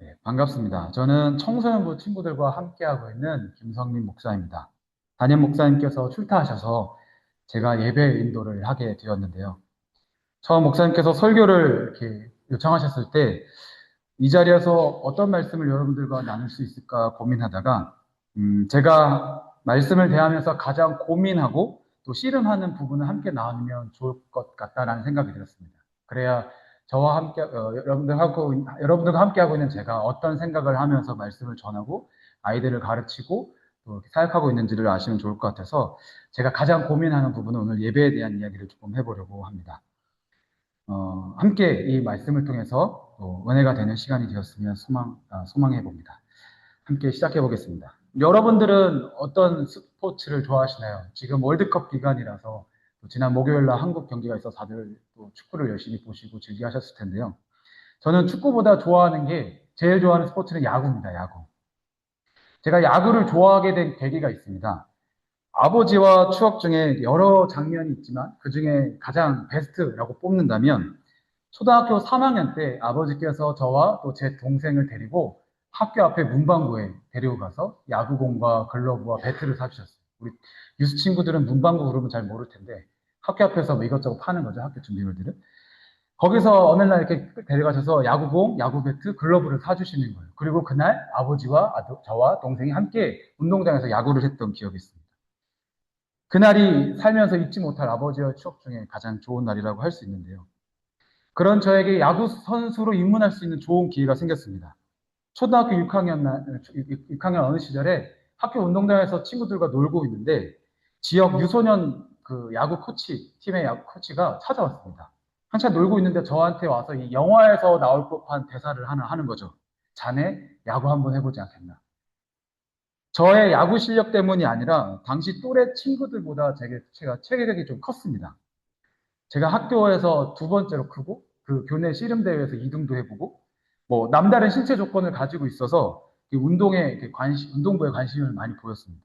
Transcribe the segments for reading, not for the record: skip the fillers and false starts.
네, 반갑습니다. 저는 청소년부 친구들과 함께하고 있는 김성민 목사입니다. 담임 목사님께서 출타하셔서 제가 예배 인도를 하게 되었는데요. 처음 목사님께서 설교를 이렇게 요청하셨을 때 이 자리에서 어떤 말씀을 여러분들과 나눌 수 있을까 고민하다가 제가 말씀을 대하면서 가장 고민하고 또 씨름하는 부분을 함께 나누면 좋을 것 같다라는 생각이 들었습니다. 그래야 저와 함께 여러분들과 함께 하고 있는 제가 어떤 생각을 하면서 말씀을 전하고 아이들을 가르치고 또 이렇게 사역하고 있는지를 아시면 좋을 것 같아서 제가 가장 고민하는 부분은 오늘 예배에 대한 이야기를 조금 해보려고 합니다. 함께 이 말씀을 통해서 또 은혜가 되는 시간이 되었으면 소망해 봅니다. 함께 시작해 보겠습니다. 여러분들은 어떤 스포츠를 좋아하시나요? 지금 월드컵 기간이라서 또 지난 목요일 날 한국 경기가 있어서 다들 또 축구를 열심히 보시고 즐기하셨을 텐데요. 저는 축구보다 좋아하는 게 제일 좋아하는 스포츠는 야구입니다. 야구. 제가 야구를 좋아하게 된 계기가 있습니다. 아버지와 추억 중에 여러 장면이 있지만 그 중에 가장 베스트라고 뽑는다면 초등학교 3학년 때 아버지께서 저와 또 제 동생을 데리고 학교 앞에 문방구에 데리고 가서 야구공과 글러브와 배트를 사주셨어요. 우리 유스 친구들은 문방구 그러면 잘 모를 텐데 학교 앞에서 뭐 이것저것 파는 거죠. 학교 준비물들을. 거기서 어느 날 이렇게 데려가셔서 야구공, 야구 배트, 글러브를 사주시는 거예요. 그리고 그날 아버지와 저와 동생이 함께 운동장에서 야구를 했던 기억이 있습니다. 그날이 살면서 잊지 못할 아버지와 추억 중에 가장 좋은 날이라고 할 수 있는데요. 그런 저에게 야구 선수로 입문할 수 있는 좋은 기회가 생겼습니다. 초등학교 6학년 어느 시절에 학교 운동장에서 친구들과 놀고 있는데 지역 유소년 그 야구 코치, 팀의 야구 코치가 찾아왔습니다. 한참 놀고 있는데 저한테 와서 이 영화에서 나올 법한 대사를 하나 하는 거죠. 자네 야구 한번 해보지 않겠나. 저의 야구 실력 때문이 아니라 당시 또래 친구들보다 제가 체격이 좀 컸습니다. 제가 학교에서 두 번째로 크고 그 교내 씨름대회에서 2등도 해보고 뭐 남다른 신체 조건을 가지고 있어서 운동부에 관심을 많이 보였습니다.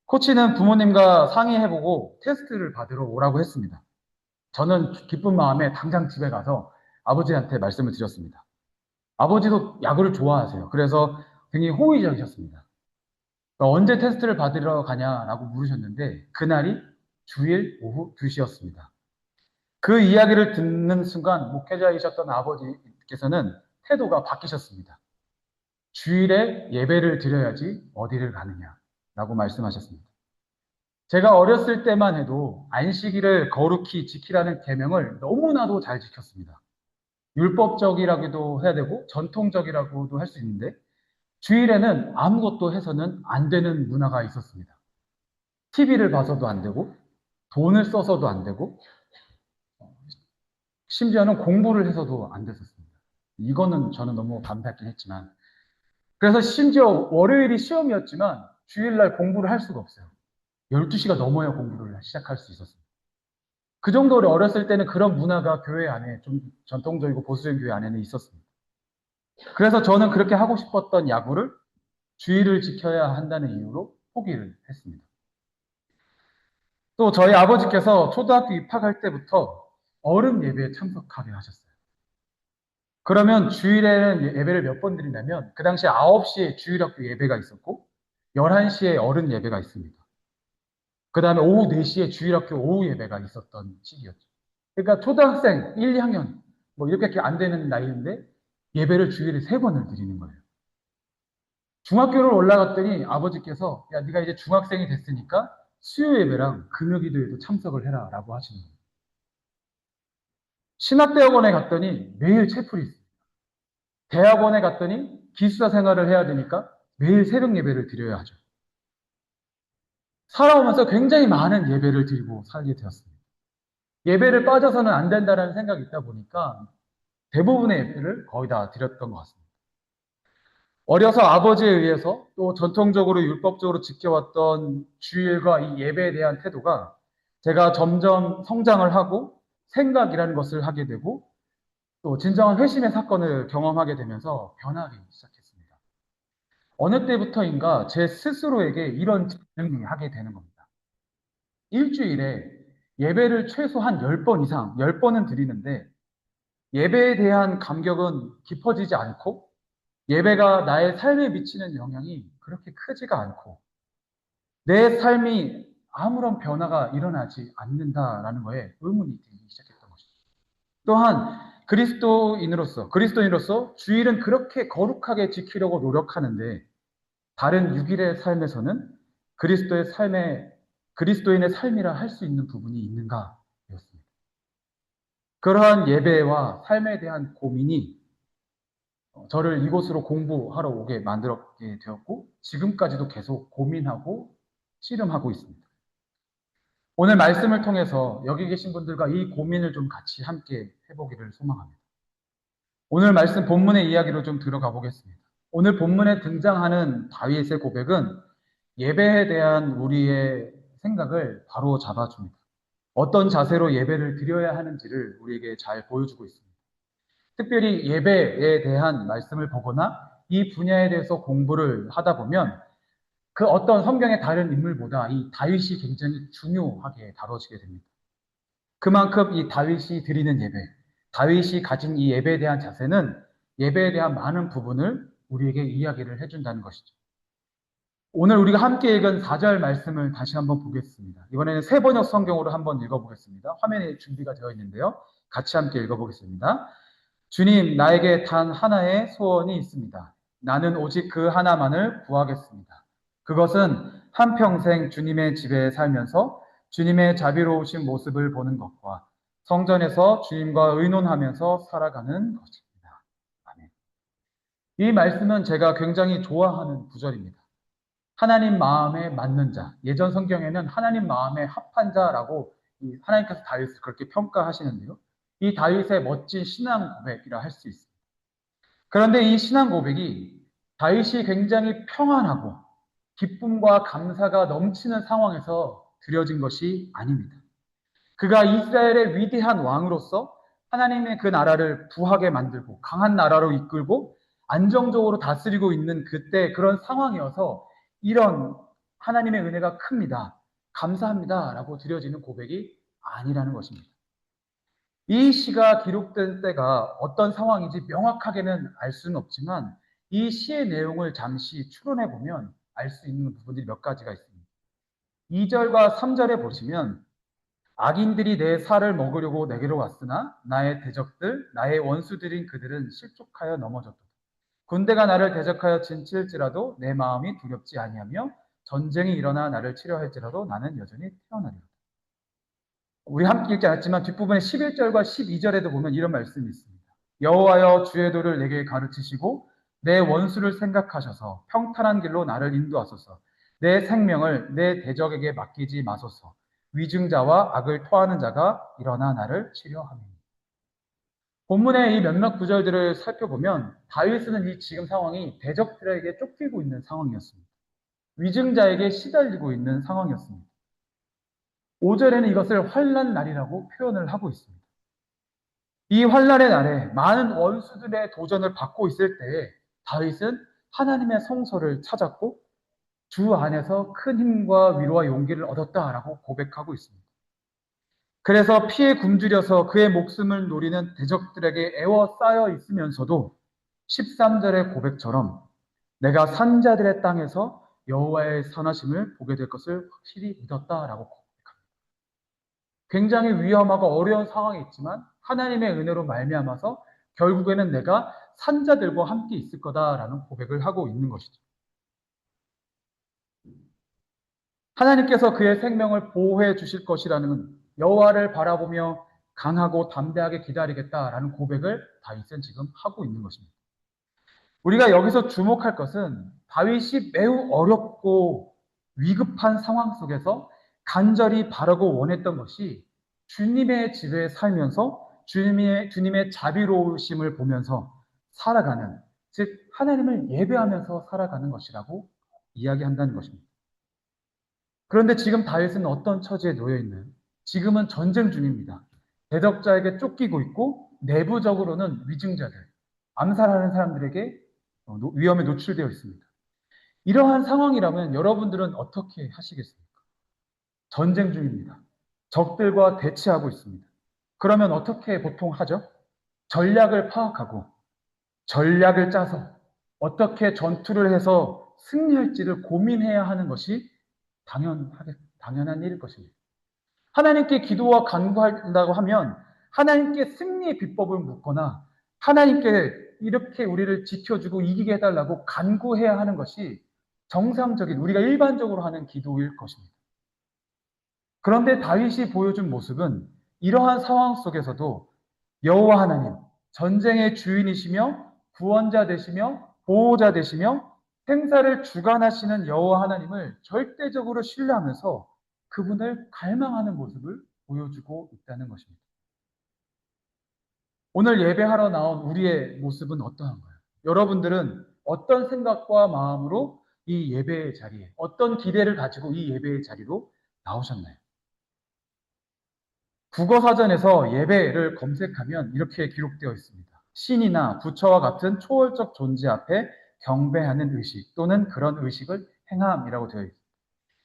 코치는 부모님과 상의해보고 테스트를 받으러 오라고 했습니다. 저는 기쁜 마음에 당장 집에 가서 아버지한테 말씀을 드렸습니다. 아버지도 야구를 좋아하세요. 그래서 굉장히 호의적이셨습니다. 그러니까 언제 테스트를 받으러 가냐라고 물으셨는데 그날이 주일 오후 2시였습니다. 그 이야기를 듣는 순간 목회자이셨던 아버지께서는 태도가 바뀌셨습니다. 주일에 예배를 드려야지 어디를 가느냐라고 말씀하셨습니다. 제가 어렸을 때만 해도 안식일을 거룩히 지키라는 계명을 너무나도 잘 지켰습니다. 율법적이라고도 해야 되고 전통적이라고도 할 수 있는데 주일에는 아무것도 해서는 안 되는 문화가 있었습니다. TV를 봐서도 안 되고 돈을 써서도 안 되고 심지어는 공부를 해서도 안 됐었습니다. 이거는 저는 너무 반갑긴 했지만. 그래서 심지어 월요일이 시험이었지만 주일날 공부를 할 수가 없어요. 12시가 넘어야 공부를 시작할 수 있었습니다. 그 정도로 어렸을 때는 그런 문화가 교회 안에 좀 전통적이고 보수적인 교회 안에는 있었습니다. 그래서 저는 그렇게 하고 싶었던 야구를 주일을 지켜야 한다는 이유로 포기를 했습니다. 또 저희 아버지께서 초등학교 입학할 때부터 어른 예배에 참석하게 하셨어요. 그러면 주일에는 예배를 몇 번 드리냐면 그 당시 9시에 주일학교 예배가 있었고 11시에 어른 예배가 있습니다. 그 다음에 오후 4시에 주일학교 오후 예배가 있었던 시기였죠. 그러니까 초등학생 1, 2학년 뭐 이렇게 안 되는 나이인데 예배를 주일에 3번을 드리는 거예요. 중학교를 올라갔더니 아버지께서 야 네가 이제 중학생이 됐으니까 수요 예배랑 금요 기도에도 참석을 해라 라고 하시는 거예요. 신학대학원에 갔더니 매일 채플이 있어요. 대학원에 갔더니 기숙사 생활을 해야 되니까 매일 새벽 예배를 드려야 하죠. 살아오면서 굉장히 많은 예배를 드리고 살게 되었습니다. 예배를 빠져서는 안 된다는 생각이 있다 보니까 대부분의 예배를 거의 다 드렸던 것 같습니다. 어려서 아버지에 의해서 또 전통적으로 율법적으로 지켜왔던 주일과 이 예배에 대한 태도가 제가 점점 성장을 하고 생각이라는 것을 하게 되고 또 진정한 회심의 사건을 경험하게 되면서 변하기 시작했습니다. 어느 때부터인가 제 스스로에게 이런 질문을 하게 되는 겁니다. 일주일에 예배를 최소한 10번 이상, 10번은 드리는데 예배에 대한 감격은 깊어지지 않고 예배가 나의 삶에 미치는 영향이 그렇게 크지가 않고 내 삶이 아무런 변화가 일어나지 않는다라는 거에 의문이 들기 시작했던 것이죠. 또한 그리스도인으로서 주일은 그렇게 거룩하게 지키려고 노력하는데 다른 6일의 삶에서는 그리스도의 삶에 그리스도인의 삶이라 할 수 있는 부분이 있는가? 였습니다. 그러한 예배와 삶에 대한 고민이 저를 이곳으로 공부하러 오게 만들었게 되었고 지금까지도 계속 고민하고 씨름하고 있습니다. 오늘 말씀을 통해서 여기 계신 분들과 이 고민을 좀 같이 함께 해보기를 소망합니다. 오늘 말씀 본문의 이야기로 좀 들어가 보겠습니다. 오늘 본문에 등장하는 다윗의 고백은 예배에 대한 우리의 생각을 바로 잡아줍니다. 어떤 자세로 예배를 드려야 하는지를 우리에게 잘 보여주고 있습니다. 특별히 예배에 대한 말씀을 보거나 이 분야에 대해서 공부를 하다 보면 그 어떤 성경의 다른 인물보다 이 다윗이 굉장히 중요하게 다뤄지게 됩니다. 그만큼 이 다윗이 드리는 예배, 다윗이 가진 이 예배에 대한 자세는 예배에 대한 많은 부분을 우리에게 이야기를 해준다는 것이죠. 오늘 우리가 함께 읽은 4절 말씀을 다시 한번 보겠습니다. 이번에는 새 번역 성경으로 한번 읽어보겠습니다. 화면에 준비가 되어 있는데요. 같이 함께 읽어보겠습니다. 주님, 나에게 단 하나의 소원이 있습니다. 나는 오직 그 하나만을 구하겠습니다. 그것은 한평생 주님의 집에 살면서 주님의 자비로우신 모습을 보는 것과 성전에서 주님과 의논하면서 살아가는 것입니다. 아멘. 이 말씀은 제가 굉장히 좋아하는 구절입니다. 하나님 마음에 맞는 자. 예전 성경에는 하나님 마음에 합한 자라고 하나님께서 다윗을 그렇게 평가하시는데요. 이 다윗의 멋진 신앙 고백이라 할 수 있습니다. 그런데 이 신앙 고백이 다윗이 굉장히 평안하고 기쁨과 감사가 넘치는 상황에서 드려진 것이 아닙니다. 그가 이스라엘의 위대한 왕으로서 하나님의 그 나라를 부하게 만들고 강한 나라로 이끌고 안정적으로 다스리고 있는 그때 그런 상황이어서 이런 하나님의 은혜가 큽니다. 감사합니다. 라고 드려지는 고백이 아니라는 것입니다. 이 시가 기록된 때가 어떤 상황인지 명확하게는 알 수는 없지만 이 시의 내용을 잠시 추론해 보면 알 수 있는 부분들이 몇 가지가 있습니다. 2절과 3절에 보시면 악인들이 내 살을 먹으려고 내게로 왔으나 나의 대적들, 나의 원수들인 그들은 실족하여 넘어졌다. 군대가 나를 대적하여 진칠지라도 내 마음이 두렵지 아니하며 전쟁이 일어나 나를 치려 할지라도 나는 여전히 태어나리라. 우리 함께 읽지 않았지만 뒷부분에 11절과 12절에도 보면 이런 말씀이 있습니다. 여호와여 주의 도를 내게 가르치시고 내 원수를 생각하셔서 평탄한 길로 나를 인도하소서. 내 생명을 내 대적에게 맡기지 마소서. 위증자와 악을 토하는 자가 일어나 나를 치려하니. 본문의 이 몇몇 구절들을 살펴보면 다윗은 이 지금 상황이 대적들에게 쫓기고 있는 상황이었습니다. 위증자에게 시달리고 있는 상황이었습니다. 5절에는 이것을 환난 날이라고 표현을 하고 있습니다. 이 환난의 날에 많은 원수들의 도전을 받고 있을 때에 다윗은 하나님의 성소를 찾았고 주 안에서 큰 힘과 위로와 용기를 얻었다라고 고백하고 있습니다. 그래서 피에 굶주려서 그의 목숨을 노리는 대적들에게 애워싸여 있으면서도 13절의 고백처럼 내가 산자들의 땅에서 여호와의 선하심을 보게 될 것을 확실히 믿었다라고 고백합니다. 굉장히 위험하고 어려운 상황이 있지만 하나님의 은혜로 말미암아서 결국에는 내가 산자들과 함께 있을 거다라는 고백을 하고 있는 것이죠. 하나님께서 그의 생명을 보호해 주실 것이라는 여호와를 바라보며 강하고 담대하게 기다리겠다라는 고백을 다윗은 지금 하고 있는 것입니다. 우리가 여기서 주목할 것은 다윗이 매우 어렵고 위급한 상황 속에서 간절히 바라고 원했던 것이 주님의 집에 살면서 주님의 자비로우심을 보면서 살아가는, 즉 하나님을 예배하면서 살아가는 것이라고 이야기한다는 것입니다. 그런데 지금 다윗은 어떤 처지에 놓여 있는? 지금은 전쟁 중입니다. 대적자에게 쫓기고 있고 내부적으로는 위증자들, 암살하는 사람들에게 위험에 노출되어 있습니다. 이러한 상황이라면 여러분들은 어떻게 하시겠습니까? 전쟁 중입니다. 적들과 대치하고 있습니다. 그러면 어떻게 보통 하죠? 전략을 파악하고 전략을 짜서 어떻게 전투를 해서 승리할지를 고민해야 하는 것이 당연한 일일 것입니다. 하나님께 기도와 간구한다고 하면 하나님께 승리의 비법을 묻거나 하나님께 이렇게 우리를 지켜주고 이기게 해달라고 간구해야 하는 것이 정상적인 우리가 일반적으로 하는 기도일 것입니다. 그런데 다윗이 보여준 모습은 이러한 상황 속에서도 여호와 하나님, 전쟁의 주인이시며 구원자 되시며 보호자 되시며 행사를 주관하시는 여호와 하나님을 절대적으로 신뢰하면서 그분을 갈망하는 모습을 보여주고 있다는 것입니다. 오늘 예배하러 나온 우리의 모습은 어떠한가요? 여러분들은 어떤 생각과 마음으로 이 예배의 자리에, 어떤 기대를 가지고 이 예배의 자리로 나오셨나요? 국어사전에서 예배를 검색하면 이렇게 기록되어 있습니다. 신이나 부처와 같은 초월적 존재 앞에 경배하는 의식 또는 그런 의식을 행함이라고 되어 있습니다.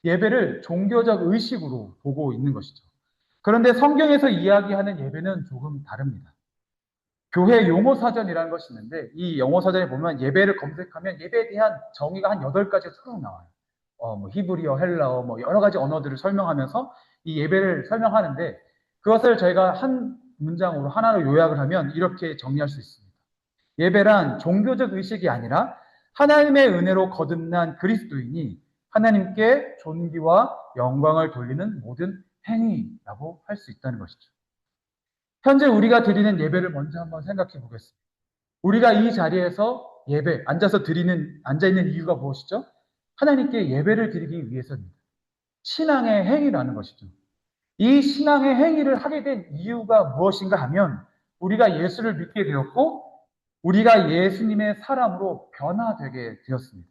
예배를 종교적 의식으로 보고 있는 것이죠. 그런데 성경에서 이야기하는 예배는 조금 다릅니다. 교회 용어 사전이라는 것이 있는데 이 영어 사전에 보면 예배를 검색하면 예배에 대한 정의가 한 8가지가 쭉 나와요. 뭐 히브리어, 헬라어, 뭐 여러 가지 언어들을 설명하면서 이 예배를 설명하는데 그것을 저희가 한 문장으로 하나로 요약을 하면 이렇게 정리할 수 있습니다. 예배란 종교적 의식이 아니라 하나님의 은혜로 거듭난 그리스도인이 하나님께 존귀와 영광을 돌리는 모든 행위라고 할 수 있다는 것이죠. 현재 우리가 드리는 예배를 먼저 한번 생각해 보겠습니다. 우리가 이 자리에서 앉아 있는 이유가 무엇이죠? 하나님께 예배를 드리기 위해서입니다. 신앙의 행위라는 것이죠. 이 신앙의 행위를 하게 된 이유가 무엇인가 하면 우리가 예수를 믿게 되었고 우리가 예수님의 사람으로 변화되게 되었습니다.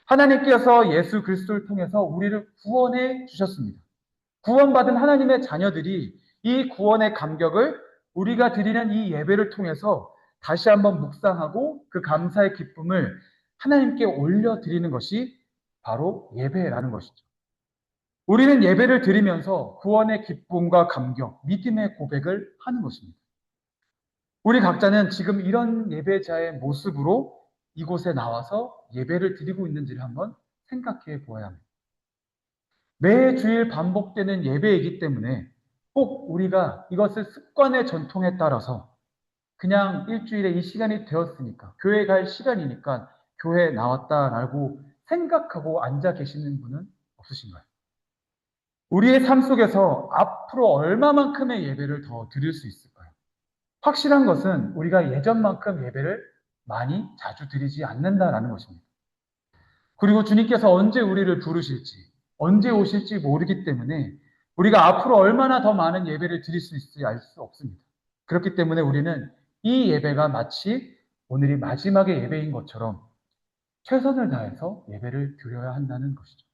하나님께서 예수 그리스도를 통해서 우리를 구원해 주셨습니다. 구원받은 하나님의 자녀들이 이 구원의 감격을 우리가 드리는 이 예배를 통해서 다시 한번 묵상하고 그 감사의 기쁨을 하나님께 올려드리는 것이 바로 예배라는 것이죠. 우리는 예배를 드리면서 구원의 기쁨과 감격, 믿음의 고백을 하는 것입니다. 우리 각자는 지금 이런 예배자의 모습으로 이곳에 나와서 예배를 드리고 있는지를 한번 생각해 보아야 합니다. 매 주일 반복되는 예배이기 때문에 꼭 우리가 이것을 습관의 전통에 따라서 그냥 일주일에 이 시간이 되었으니까, 교회 갈 시간이니까 교회에 나왔다라고 생각하고 앉아 계시는 분은 없으신가요? 우리의 삶 속에서 앞으로 얼마만큼의 예배를 더 드릴 수 있을까요? 확실한 것은 우리가 예전만큼 예배를 많이 자주 드리지 않는다라는 것입니다. 그리고 주님께서 언제 우리를 부르실지, 언제 오실지 모르기 때문에 우리가 앞으로 얼마나 더 많은 예배를 드릴 수 있을지 알 수 없습니다. 그렇기 때문에 우리는 이 예배가 마치 오늘이 마지막의 예배인 것처럼 최선을 다해서 예배를 드려야 한다는 것이죠.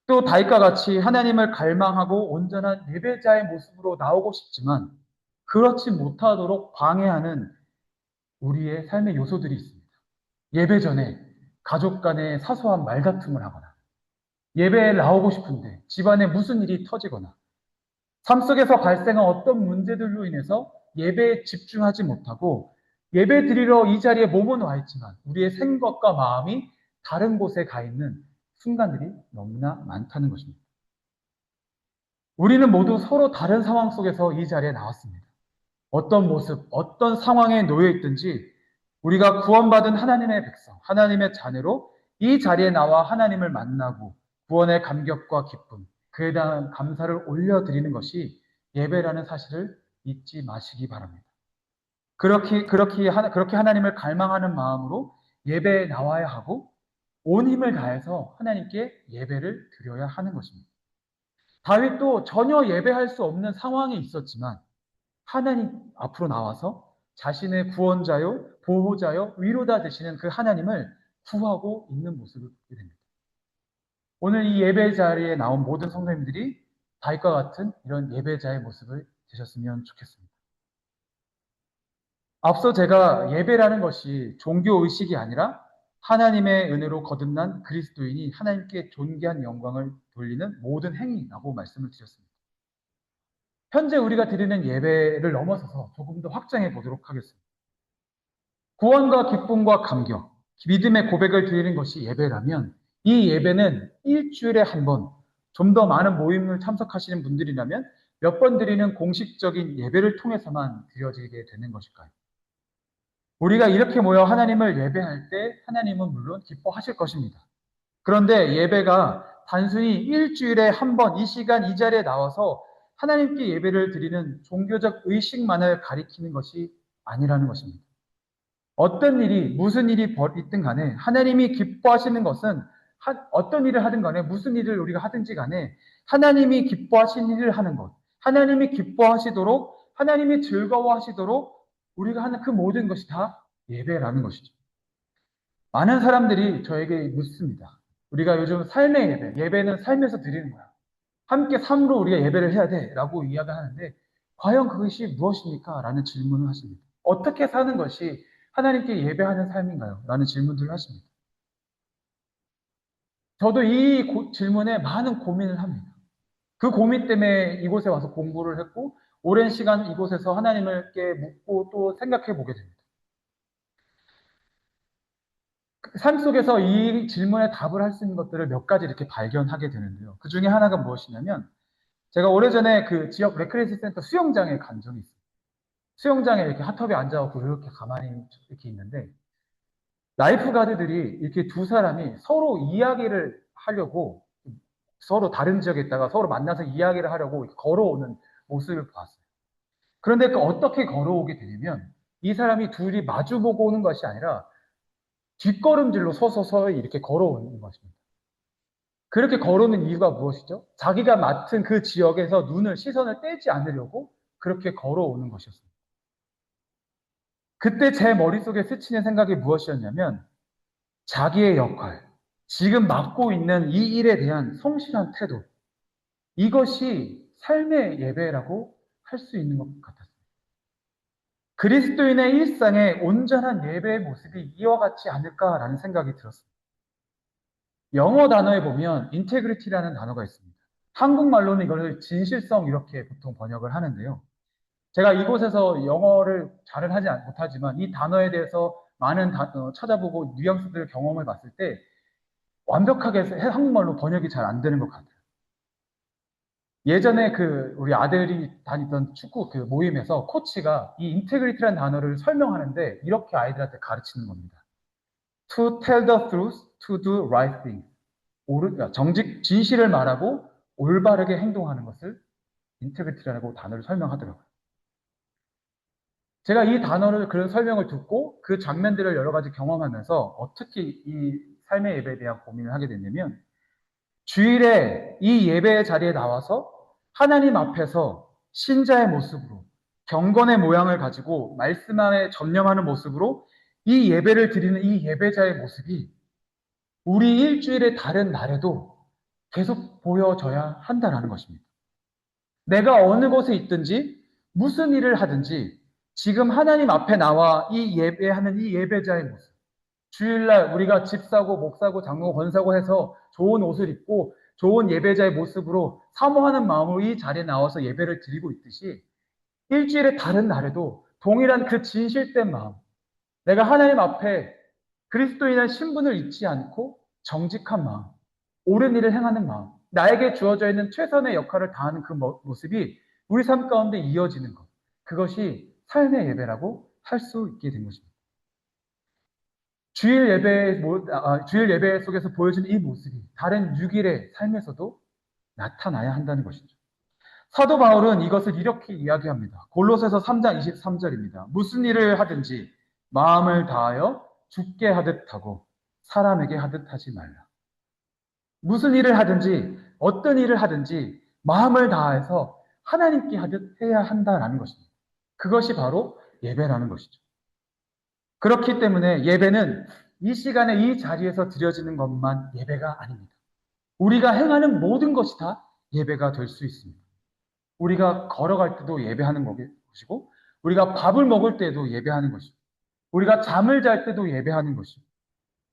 또 다윗과 같이 하나님을 갈망하고 온전한 예배자의 모습으로 나오고 싶지만 그렇지 못하도록 방해하는 우리의 삶의 요소들이 있습니다. 예배 전에 가족 간의 사소한 말다툼을 하거나 예배에 나오고 싶은데 집안에 무슨 일이 터지거나 삶 속에서 발생한 어떤 문제들로 인해서 예배에 집중하지 못하고 예배 드리러 이 자리에 몸은 와 있지만 우리의 생각과 마음이 다른 곳에 가 있는 순간들이 너무나 많다는 것입니다. 우리는 모두 서로 다른 상황 속에서 이 자리에 나왔습니다. 어떤 모습, 어떤 상황에 놓여 있든지 우리가 구원받은 하나님의 백성, 하나님의 자녀로 이 자리에 나와 하나님을 만나고 구원의 감격과 기쁨, 그에 대한 감사를 올려드리는 것이 예배라는 사실을 잊지 마시기 바랍니다. 그렇게 하나님을 갈망하는 마음으로 예배에 나와야 하고 온 힘을 다해서 하나님께 예배를 드려야 하는 것입니다. 다윗도 전혀 예배할 수 없는 상황에 있었지만 하나님 앞으로 나와서 자신의 구원자요, 보호자요, 위로자 되시는 그 하나님을 구하고 있는 모습을 보게 됩니다. 오늘 이 예배 자리에 나온 모든 성도님들이 다윗과 같은 이런 예배자의 모습을 되셨으면 좋겠습니다. 앞서 제가 예배라는 것이 종교 의식이 아니라 하나님의 은혜로 거듭난 그리스도인이 하나님께 존귀한 영광을 돌리는 모든 행위라고 말씀을 드렸습니다. 현재 우리가 드리는 예배를 넘어서서 조금 더 확장해 보도록 하겠습니다. 구원과 기쁨과 감격, 믿음의 고백을 드리는 것이 예배라면 이 예배는 일주일에 한 번, 좀 더 많은 모임을 참석하시는 분들이라면 몇 번 드리는 공식적인 예배를 통해서만 드려지게 되는 것일까요? 우리가 이렇게 모여 하나님을 예배할 때 하나님은 물론 기뻐하실 것입니다. 그런데 예배가 단순히 일주일에 한 번 이 시간 이 자리에 나와서 하나님께 예배를 드리는 종교적 의식만을 가리키는 것이 아니라는 것입니다. 어떤 일이, 무슨 일이 있든 간에 하나님이 기뻐하시는 것은 어떤 일을 하든 간에 무슨 일을 우리가 하든지 간에 하나님이 기뻐하시는 일을 하는 것, 하나님이 기뻐하시도록, 하나님이 즐거워하시도록 우리가 하는 그 모든 것이 다 예배라는 것이죠. 많은 사람들이 저에게 묻습니다. 우리가 요즘 삶의 예배, 예배는 삶에서 드리는 거야. 함께 삶으로 우리가 예배를 해야 돼. 라고 이야기하는데, 과연 그것이 무엇입니까? 라는 질문을 하십니다. 어떻게 사는 것이 하나님께 예배하는 삶인가요? 라는 질문들을 하십니다. 저도 이 질문에 많은 고민을 합니다. 그 고민 때문에 이곳에 와서 공부를 했고, 오랜 시간 이곳에서 하나님께 묻고 또 생각해 보게 됩니다. 삶 속에서 이 질문에 답을 할 수 있는 것들을 몇 가지 이렇게 발견하게 되는데요. 그 중에 하나가 무엇이냐면, 제가 오래전에 그 지역 레크레이션 센터 수영장에 간 적이 있어요. 수영장에 이렇게 핫터브에 앉아갖고 이렇게 가만히 이렇게 있는데, 라이프 가드들이 이렇게 두 사람이 서로 이야기를 하려고, 서로 다른 지역에 있다가 서로 만나서 이야기를 하려고 이렇게 걸어오는 모습을 봤어요. 그런데 그 어떻게 걸어오게 되냐면, 이 사람이 둘이 마주보고 오는 것이 아니라 뒷걸음질로 서서 서서히 이렇게 걸어오는 것입니다. 그렇게 걸어오는 이유가 무엇이죠? 자기가 맡은 그 지역에서 시선을 떼지 않으려고 그렇게 걸어오는 것이었습니다. 그때 제 머릿속에 스치는 생각이 무엇이었냐면 자기의 역할, 지금 맡고 있는 이 일에 대한 성실한 태도, 이것이 삶의 예배라고 할 수 있는 것 같았습니다. 그리스도인의 일상에 온전한 예배의 모습이 이와 같지 않을까라는 생각이 들었습니다. 영어 단어에 보면 인테그리티라는 단어가 있습니다. 한국말로는 이걸 진실성 이렇게 보통 번역을 하는데요. 제가 이곳에서 영어를 잘은 하지 못하지만 이 단어에 대해서 많은 찾아보고 뉘앙스들 경험을 봤을 때 완벽하게 한국말로 번역이 잘 안 되는 것 같아요. 예전에 우리 아들이 다니던 축구 그 모임에서 코치가 이 인테그리티라는 단어를 설명하는데 이렇게 아이들한테 가르치는 겁니다. To tell the truth, to do right thing. 진실을 말하고 올바르게 행동하는 것을 인테그리티라고 단어를 설명하더라고요. 제가 이 단어를 그런 설명을 듣고 그 장면들을 여러 가지 경험하면서 어떻게 이 삶의 예배에 대한 고민을 하게 됐냐면 주일에 이 예배의 자리에 나와서 하나님 앞에서 신자의 모습으로 경건의 모양을 가지고 말씀 안에 전념하는 모습으로 이 예배를 드리는 이 예배자의 모습이 우리 일주일의 다른 날에도 계속 보여져야 한다는 것입니다. 내가 어느 곳에 있든지 무슨 일을 하든지 지금 하나님 앞에 나와 이 예배하는 이 예배자의 모습. 주일날 우리가 집 사고 목 사고 장로 건 사고 해서 좋은 옷을 입고 좋은 예배자의 모습으로 사모하는 마음으로 이 자리에 나와서 예배를 드리고 있듯이 일주일의 다른 날에도 동일한 그 진실된 마음, 내가 하나님 앞에 그리스도인의 신분을 잊지 않고 정직한 마음, 옳은 일을 행하는 마음, 나에게 주어져 있는 최선의 역할을 다하는 그 모습이 우리 삶 가운데 이어지는 것. 그것이 삶의 예배라고 할 수 있게 된 것입니다. 주일 예배 속에서 보여지는 이 모습이 다른 6일의 삶에서도 나타나야 한다는 것이죠. 사도 바울은 이것을 이렇게 이야기합니다. 골로새서 3장 23절입니다. 무슨 일을 하든지 마음을 다하여 죽게 하듯 하고 사람에게 하듯 하지 말라. 무슨 일을 하든지 어떤 일을 하든지 마음을 다해서 하나님께 하듯 해야 한다라는 것입니다. 그것이 바로 예배라는 것이죠. 그렇기 때문에 예배는 이 시간에 이 자리에서 드려지는 것만 예배가 아닙니다. 우리가 행하는 모든 것이 다 예배가 될 수 있습니다. 우리가 걸어갈 때도 예배하는 것이고, 우리가 밥을 먹을 때도 예배하는 것이고, 우리가 잠을 잘 때도 예배하는 것이고,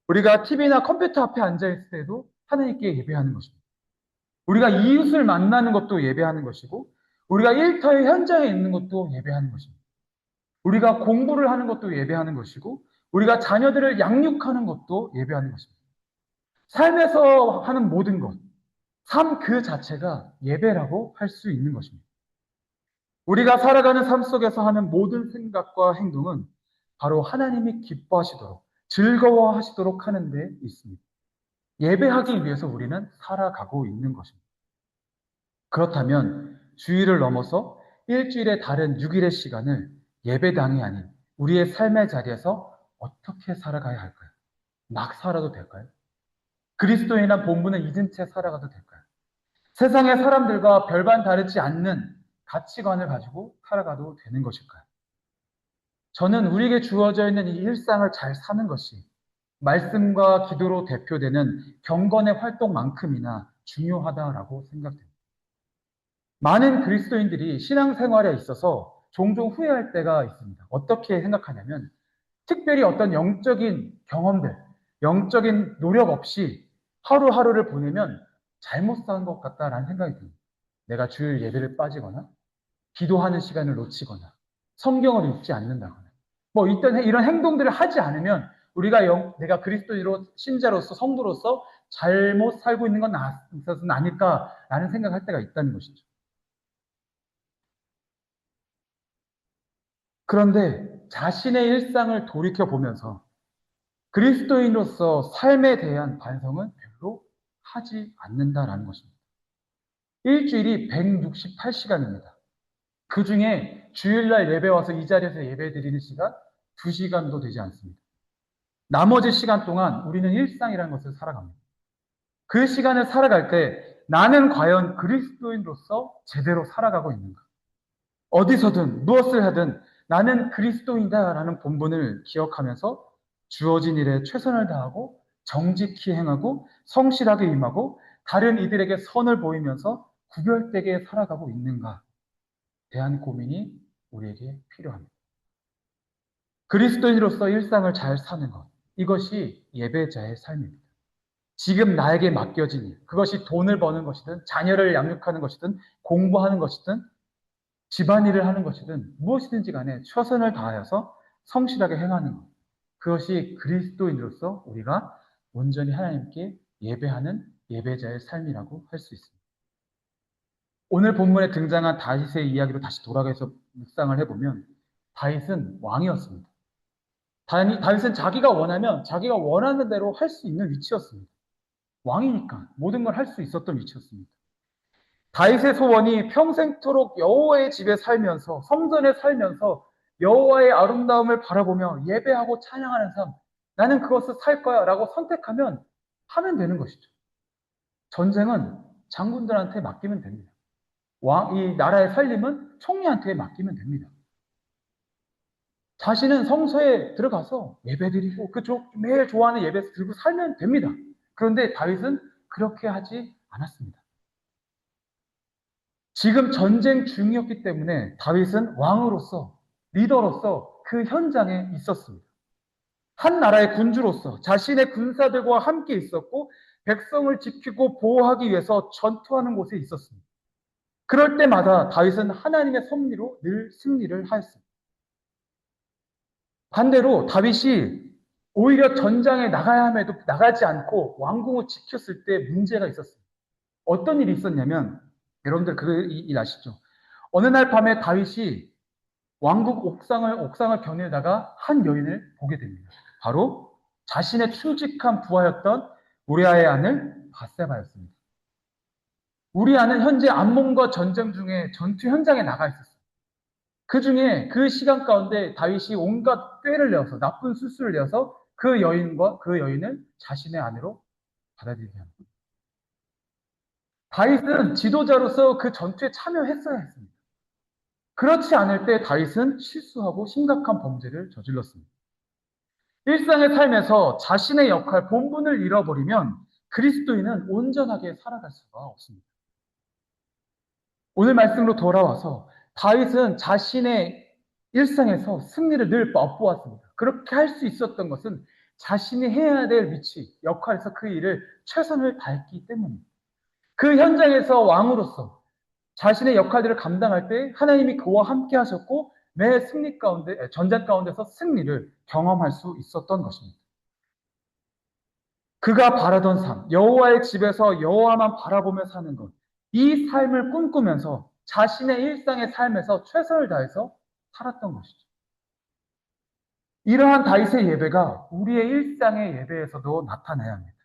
우리가 TV나 컴퓨터 앞에 앉아있을 때도 하나님께 예배하는 것입니다. 우리가 이웃을 만나는 것도 예배하는 것이고, 우리가 일터의 현장에 있는 것도 예배하는 것입니다. 우리가 공부를 하는 것도 예배하는 것이고, 우리가 자녀들을 양육하는 것도 예배하는 것입니다. 삶에서 하는 모든 것, 삶 그 자체가 예배라고 할 수 있는 것입니다. 우리가 살아가는 삶 속에서 하는 모든 생각과 행동은 바로 하나님이 기뻐하시도록, 즐거워하시도록 하는 데 있습니다. 예배하기 위해서 우리는 살아가고 있는 것입니다. 그렇다면 주일을 넘어서 일주일의 다른 6일의 시간을 예배당이 아닌 우리의 삶의 자리에서 어떻게 살아가야 할까요? 막 살아도 될까요? 그리스도인이란 본분을 잊은 채 살아가도 될까요? 세상의 사람들과 별반 다르지 않는 가치관을 가지고 살아가도 되는 것일까요? 저는 우리에게 주어져 있는 이 일상을 잘 사는 것이 말씀과 기도로 대표되는 경건의 활동만큼이나 중요하다라고 생각됩니다. 많은 그리스도인들이 신앙생활에 있어서 종종 후회할 때가 있습니다. 어떻게 생각하냐면 특별히 어떤 영적인 경험들, 영적인 노력 없이 하루하루를 보내면 잘못 산 것 같다라는 생각이 듭니다. 내가 주일 예배를 빠지거나 기도하는 시간을 놓치거나 성경을 읽지 않는다거나 뭐 이런 행동들을 하지 않으면 내가 그리스도인으로 신자로서 성도로서 잘못 살고 있는 건 있어서는 아닐까라는 생각할 때가 있다는 것이죠. 그런데 자신의 일상을 돌이켜 보면서 그리스도인으로서 삶에 대한 반성은 별로 하지 않는다라는 것입니다. 일주일이 168시간입니다. 그 중에 주일날 예배 와서 이 자리에서 예배 드리는 시간 2시간도 되지 않습니다. 나머지 시간 동안 우리는 일상이라는 것을 살아갑니다. 그 시간을 살아갈 때 나는 과연 그리스도인으로서 제대로 살아가고 있는가? 어디서든 무엇을 하든 나는 그리스도인다라는 본분을 기억하면서 주어진 일에 최선을 다하고 정직히 행하고 성실하게 임하고 다른 이들에게 선을 보이면서 구별되게 살아가고 있는가? 대한 고민이 우리에게 필요합니다. 그리스도인으로서 일상을 잘 사는 것, 이것이 예배자의 삶입니다. 지금 나에게 맡겨진 일, 그것이 돈을 버는 것이든 자녀를 양육하는 것이든 공부하는 것이든 집안일을 하는 것이든 무엇이든지 간에 최선을 다하여서 성실하게 행하는 것. 그것이 그리스도인으로서 우리가 온전히 하나님께 예배하는 예배자의 삶이라고 할 수 있습니다. 오늘 본문에 등장한 다윗의 이야기로 다시 돌아가서 묵상을 해보면 다윗은 왕이었습니다. 다윗은 자기가 원하면 자기가 원하는 대로 할 수 있는 위치였습니다. 왕이니까 모든 걸 할 수 있었던 위치였습니다. 다윗의 소원이 평생토록 여호와의 집에 살면서 성전에 살면서 여호와의 아름다움을 바라보며 예배하고 찬양하는 삶, 나는 그것을 살 거야라고 선택하면 하면 되는 것이죠. 전쟁은 장군들한테 맡기면 됩니다. 이 나라의 살림은 총리한테 맡기면 됩니다. 자신은 성소에 들어가서 예배드리고 매일 좋아하는 예배 들고 살면 됩니다. 그런데 다윗은 그렇게 하지 않았습니다. 지금 전쟁 중이었기 때문에 다윗은 왕으로서, 리더로서 그 현장에 있었습니다. 한 나라의 군주로서 자신의 군사들과 함께 있었고 백성을 지키고 보호하기 위해서 전투하는 곳에 있었습니다. 그럴 때마다 다윗은 하나님의 섭리로 늘 승리를 하였습니다. 반대로 다윗이 오히려 전장에 나가야 함에도 나가지 않고 왕궁을 지켰을 때 문제가 있었습니다. 어떤 일이 있었냐면 여러분들 일 아시죠? 어느 날 밤에 다윗이 왕국 옥상을 겨누다가 한 여인을 보게 됩니다. 바로 자신의 충직한 부하였던 우리아의 아들 바세바였습니다. 우리아는 현재 암몬과 전쟁 중에 전투 현장에 나가 있었어요. 그 중에 그 시간 가운데 다윗이 온갖 꾀를 내어서 나쁜 수술을 내어서 그 여인을 자신의 아내로 받아들이게 합니다. 다윗은 지도자로서 그 전투에 참여했어야 했습니다. 그렇지 않을 때 다윗은 실수하고 심각한 범죄를 저질렀습니다. 일상의 삶에서 자신의 역할, 본분을 잃어버리면 그리스도인은 온전하게 살아갈 수가 없습니다. 오늘 말씀으로 돌아와서 다윗은 자신의 일상에서 승리를 늘 맛보았습니다. 그렇게 할 수 있었던 것은 자신이 해야 될 위치, 역할에서 그 일을 최선을 다했기 때문입니다. 그 현장에서 왕으로서 자신의 역할들을 감당할 때 하나님이 그와 함께 하셨고 매 승리 가운데, 전쟁 가운데서 승리를 경험할 수 있었던 것입니다. 그가 바라던 삶, 여호와의 집에서 여호와만 바라보며 사는 것, 이 삶을 꿈꾸면서 자신의 일상의 삶에서 최선을 다해서 살았던 것이죠. 이러한 다윗의 예배가 우리의 일상의 예배에서도 나타나야 합니다.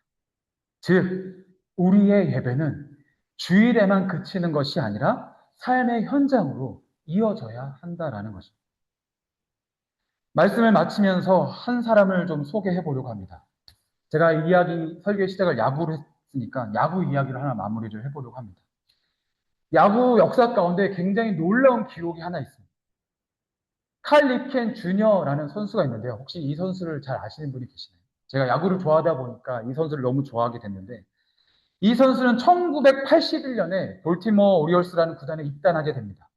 즉, 우리의 예배는 주일에만 그치는 것이 아니라 삶의 현장으로 이어져야 한다라는 것입니다. 말씀을 마치면서 한 사람을 좀 소개해 보려고 합니다. 제가 이야기, 설교 시작을 야구로 했으니까 야구 이야기를 하나 마무리를 해보려고 합니다. 야구 역사 가운데 굉장히 놀라운 기록이 하나 있습니다. 칼 리켄 주니어라는 선수가 있는데요. 혹시 이 선수를 잘 아시는 분이 계시나요? 제가 야구를 좋아하다 보니까 이 선수를 너무 좋아하게 됐는데, 이 선수는 1981년에 볼티모어 오리올스라는 구단에 입단하게 됩니다.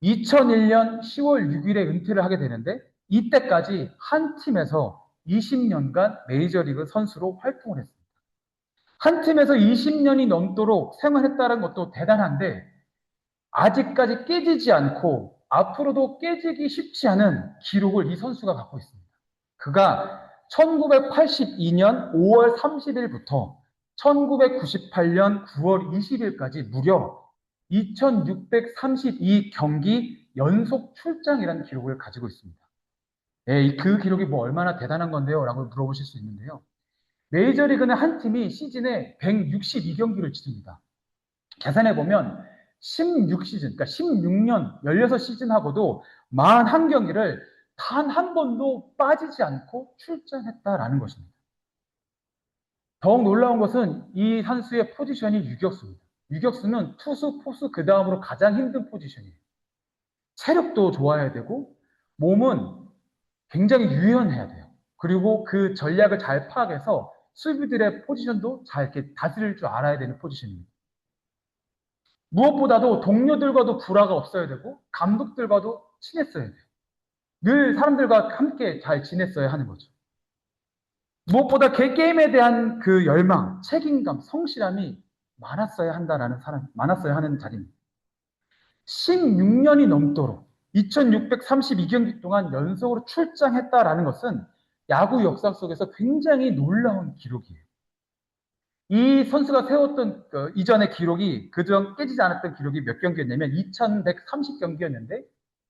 2001년 10월 6일에 은퇴를 하게 되는데, 이때까지 한 팀에서 20년간 메이저리그 선수로 활동을 했습니다. 한 팀에서 20년이 넘도록 생활했다는 것도 대단한데, 아직까지 깨지지 않고 앞으로도 깨지기 쉽지 않은 기록을 이 선수가 갖고 있습니다. 그가 1982년 5월 30일부터 1998년 9월 20일까지 무려 2632경기 연속 출장이라는 기록을 가지고 있습니다. 네, 그 기록이 뭐 얼마나 대단한 건데요? 라고 물어보실 수 있는데요. 메이저리그는 한 팀이 시즌에 162경기를 치릅니다. 계산해보면 16시즌, 그러니까 16년, 16시즌하고도 41경기를 단 한 번도 빠지지 않고 출전했다라는 것입니다. 더욱 놀라운 것은 이 선수의 포지션이 유격수입니다. 유격수는 투수, 포수, 그 다음으로 가장 힘든 포지션이에요. 체력도 좋아야 되고, 몸은 굉장히 유연해야 돼요. 그리고 그 전략을 잘 파악해서 수비들의 포지션도 잘 이렇게 다스릴 줄 알아야 되는 포지션입니다. 무엇보다도 동료들과도 불화가 없어야 되고 감독들과도 친했어야 돼요. 늘 사람들과 함께 잘 지냈어야 하는 거죠. 무엇보다 게임에 대한 그 열망, 책임감, 성실함이 많았어야 하는 자리입니다. 16년이 넘도록 2632경기 동안 연속으로 출장했다라는 것은 야구 역사 속에서 굉장히 놀라운 기록이에요. 이 선수가 세웠던 이전의 기록이 그전 깨지지 않았던 기록이 몇 경기였냐면 2130경기였는데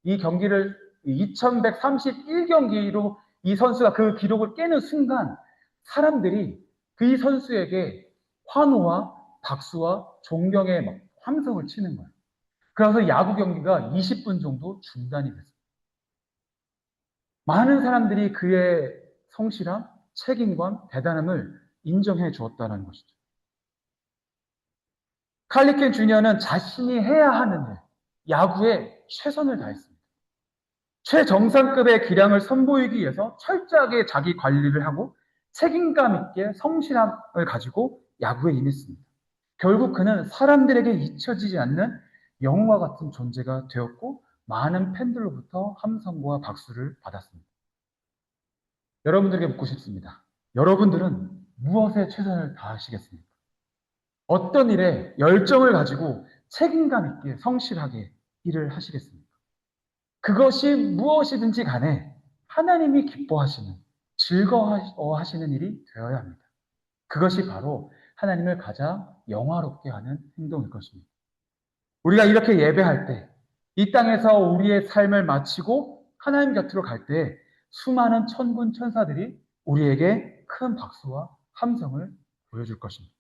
이 경기를 2131경기로 이 선수가 그 기록을 깨는 순간 사람들이 그 선수에게 환호와 박수와 존경의 막 함성을 치는 거예요. 그래서 야구 경기가 20분 정도 중단이 됐어요. 많은 사람들이 그의 성실함, 책임감, 대단함을 인정해 주었다는 것이죠. 칼리켄 주니어는 자신이 해야 하는 일, 야구에 최선을 다했습니다. 최정상급의 기량을 선보이기 위해서 철저하게 자기 관리를 하고 책임감 있게 성실함을 가지고 야구에 임했습니다. 결국 그는 사람들에게 잊혀지지 않는 영웅과 같은 존재가 되었고 많은 팬들로부터 함성과 박수를 받았습니다. 여러분들에게 묻고 싶습니다. 여러분들은 무엇에 최선을 다하시겠습니까? 어떤 일에 열정을 가지고 책임감 있게 성실하게 일을 하시겠습니까? 그것이 무엇이든지 간에 하나님이 기뻐하시는, 즐거워하시는 일이 되어야 합니다. 그것이 바로 하나님을 가장 영화롭게 하는 행동일 것입니다. 우리가 이렇게 예배할 때, 이 땅에서 우리의 삶을 마치고 하나님 곁으로 갈 때 수많은 천군 천사들이 우리에게 큰 박수와 함성을 보여줄 것입니다.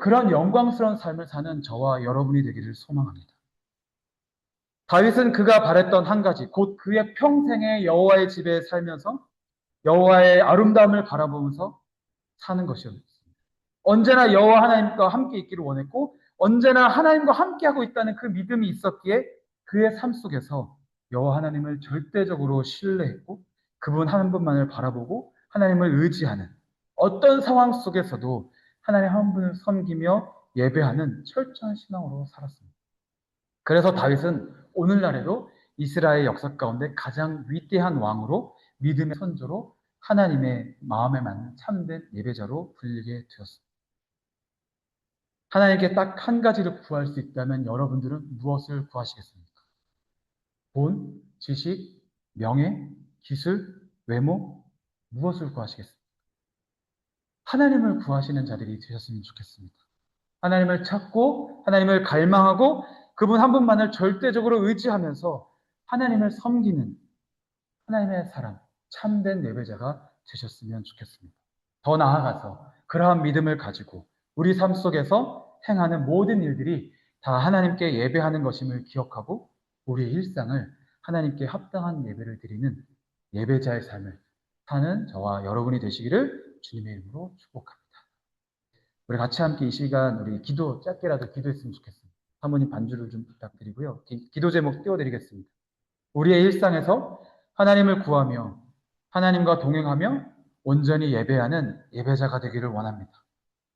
그런 영광스러운 삶을 사는 저와 여러분이 되기를 소망합니다. 다윗은 그가 바랬던 한 가지, 곧 그의 평생의 여호와의 집에 살면서 여호와의 아름다움을 바라보면서 사는 것이었습니다. 언제나 여호와 하나님과 함께 있기를 원했고 언제나 하나님과 함께하고 있다는 그 믿음이 있었기에 그의 삶 속에서 여호와 하나님을 절대적으로 신뢰했고 그분 한 분만을 바라보고 하나님을 의지하는 어떤 상황 속에서도 하나님 한 분을 섬기며 예배하는 철저한 신앙으로 살았습니다. 그래서 다윗은 오늘날에도 이스라엘 역사 가운데 가장 위대한 왕으로 믿음의 선조로 하나님의 마음에 맞는 참된 예배자로 불리게 되었습니다. 하나님께 딱 한 가지를 구할 수 있다면 여러분들은 무엇을 구하시겠습니까? 돈, 지식, 명예, 기술, 외모, 무엇을 구하시겠습니까? 하나님을 구하시는 자들이 되셨으면 좋겠습니다. 하나님을 찾고 하나님을 갈망하고 그분 한 분만을 절대적으로 의지하면서 하나님을 섬기는 하나님의 사람, 참된 예배자가 되셨으면 좋겠습니다. 더 나아가서 그러한 믿음을 가지고 우리 삶 속에서 행하는 모든 일들이 다 하나님께 예배하는 것임을 기억하고 우리의 일상을 하나님께 합당한 예배를 드리는 예배자의 삶을 사는 저와 여러분이 되시기를 주님의 이름으로 축복합니다. 우리 같이 함께 이 시간 우리 기도 짧게라도 기도했으면 좋겠습니다. 사모님 반주를 좀 부탁드리고요. 기도 제목 띄워드리겠습니다. 우리의 일상에서 하나님을 구하며 하나님과 동행하며 온전히 예배하는 예배자가 되기를 원합니다.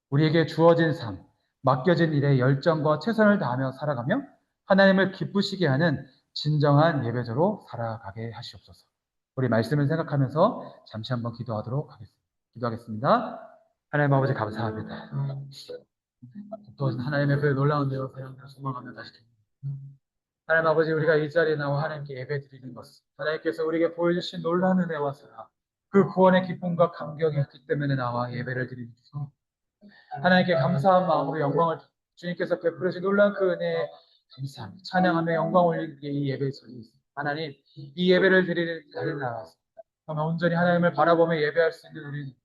우리에게 주어진 삶, 맡겨진 일에 열정과 최선을 다하며 살아가며 하나님을 기쁘시게 하는 진정한 예배자로 살아가게 하시옵소서. 우리 말씀을 생각하면서 잠시 한번 기도하도록 하겠습니다. 기도하겠습니다. 하나님 아버지 감사합니다. 또 하나님의 그 놀라운 내어 사랑을 소망하며 다시 하나님 아버지 우리가 이 자리에 나와 하나님께 예배 드리는 것은 하나님께서 우리에게 보여주신 놀라운 은혜와 사랑 그 구원의 기쁨과 감격이 있기 때문에 나와 예배를 드리는 것 하나님께 감사한 마음으로 영광을 주님께서 베풀으신 놀라운 그 은혜에 감사합니다. 찬양하며 영광 올리기에 이 예배에 서 있습니다. 하나님 이 예배를 드리는 자리에 나와서 정말 온전히 하나님을 바라보며 예배할 수 있는 우리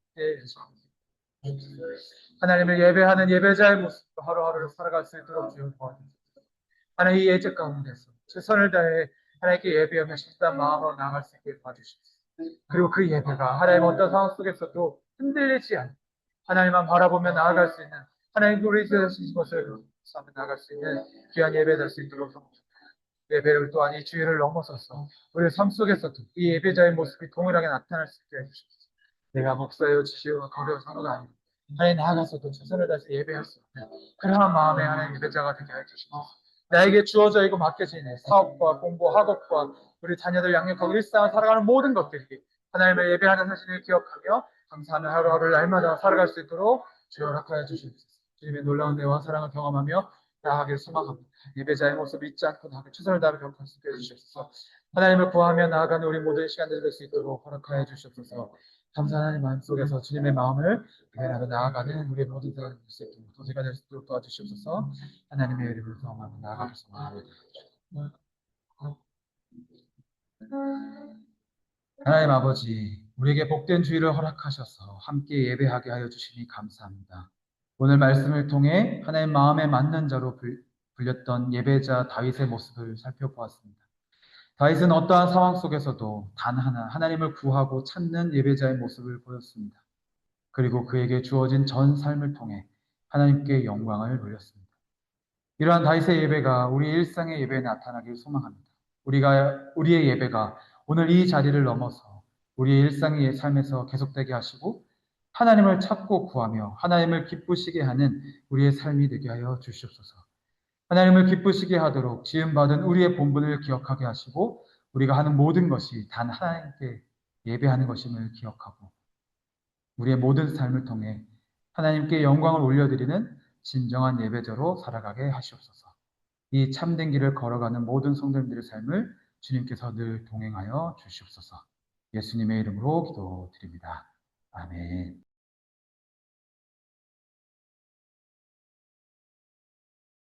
하나님을 예배하는 예배자의 모습으로 하루하루를 살아갈 수 있도록 주여 도와주십시오. 하나님 이 예적 가운데서 최선을 다해 하나님께 예배하며 식단 마음으로 나아갈 수 있게 도와주십시오. 그리고 그 예배가 하나님 어떤 상황 속에서도 흔들리지 않고 하나님만 바라보며 나아갈 수 있는 하나님 우리 주신 것을 싸며 나아갈 수 있는 귀한 예배 될 수 있도록 예배를 또한 이 주의를 넘어서서 우리 삶 속에서도 이 예배자의 모습이 동일하게 나타날 수 있게 해주십시오. 내가 목사여 지시어 거려 사노가 아니고 하나님 나아가서도 최선을 다해서 예배할 수 있는 그러한 마음의 하나님 예배자가 되게 해주십시오. 나에게 주어져 있고 맡겨진 사업과 공부, 학업과 우리 자녀들 양육하고 일상을 살아가는 모든 것들이 하나님의 예배하는 사실을 기억하며 감사하는 하루하루를 날마다 살아갈 수 있도록 주여 허락하여 주시옵소서. 주님의 놀라운 대와 사랑을 경험하며 나아가길 소망합니다. 예배자의 모습을 잊지 않고 나아가 최선을 다하며 경험할 수 있게 해주시옵소서. 하나님을 구하며 나아가는 우리 모든 시간들이 될 수 있도록 허락하여 주시옵소서. 감사한 하나님 마음속에서 주님의 마음을 예배하며 나아가는 우리 모든 사람이 될 수 있도록 도제가 될 수 있도록 도와주시옵소서. 하나님의 이름을 경험하며 나아가길 소망합니다. 하나님 아버지, 우리에게 복된 주의를 허락하셔서 함께 예배하게 하여 주시니 감사합니다. 오늘 말씀을 통해 하나님 마음에 맞는 자로 불렸던 예배자 다윗의 모습을 살펴보았습니다. 다윗은 어떠한 상황 속에서도 단 하나 하나님을 구하고 찾는 예배자의 모습을 보였습니다. 그리고 그에게 주어진 전 삶을 통해 하나님께 영광을 돌렸습니다. 이러한 다윗의 예배가 우리 일상의 예배에 나타나길 소망합니다. 우리의 예배가 오늘 이 자리를 넘어서 우리의 일상의 삶에서 계속되게 하시고 하나님을 찾고 구하며 하나님을 기쁘시게 하는 우리의 삶이 되게 하여 주시옵소서. 하나님을 기쁘시게 하도록 지음받은 우리의 본분을 기억하게 하시고 우리가 하는 모든 것이 단 하나님께 예배하는 것임을 기억하고 우리의 모든 삶을 통해 하나님께 영광을 올려드리는 진정한 예배자로 살아가게 하시옵소서. 이 참된 길을 걸어가는 모든 성도님들의 삶을 주님께서 늘 동행하여 주시옵소서. 예수님의 이름으로 기도드립니다. 아멘.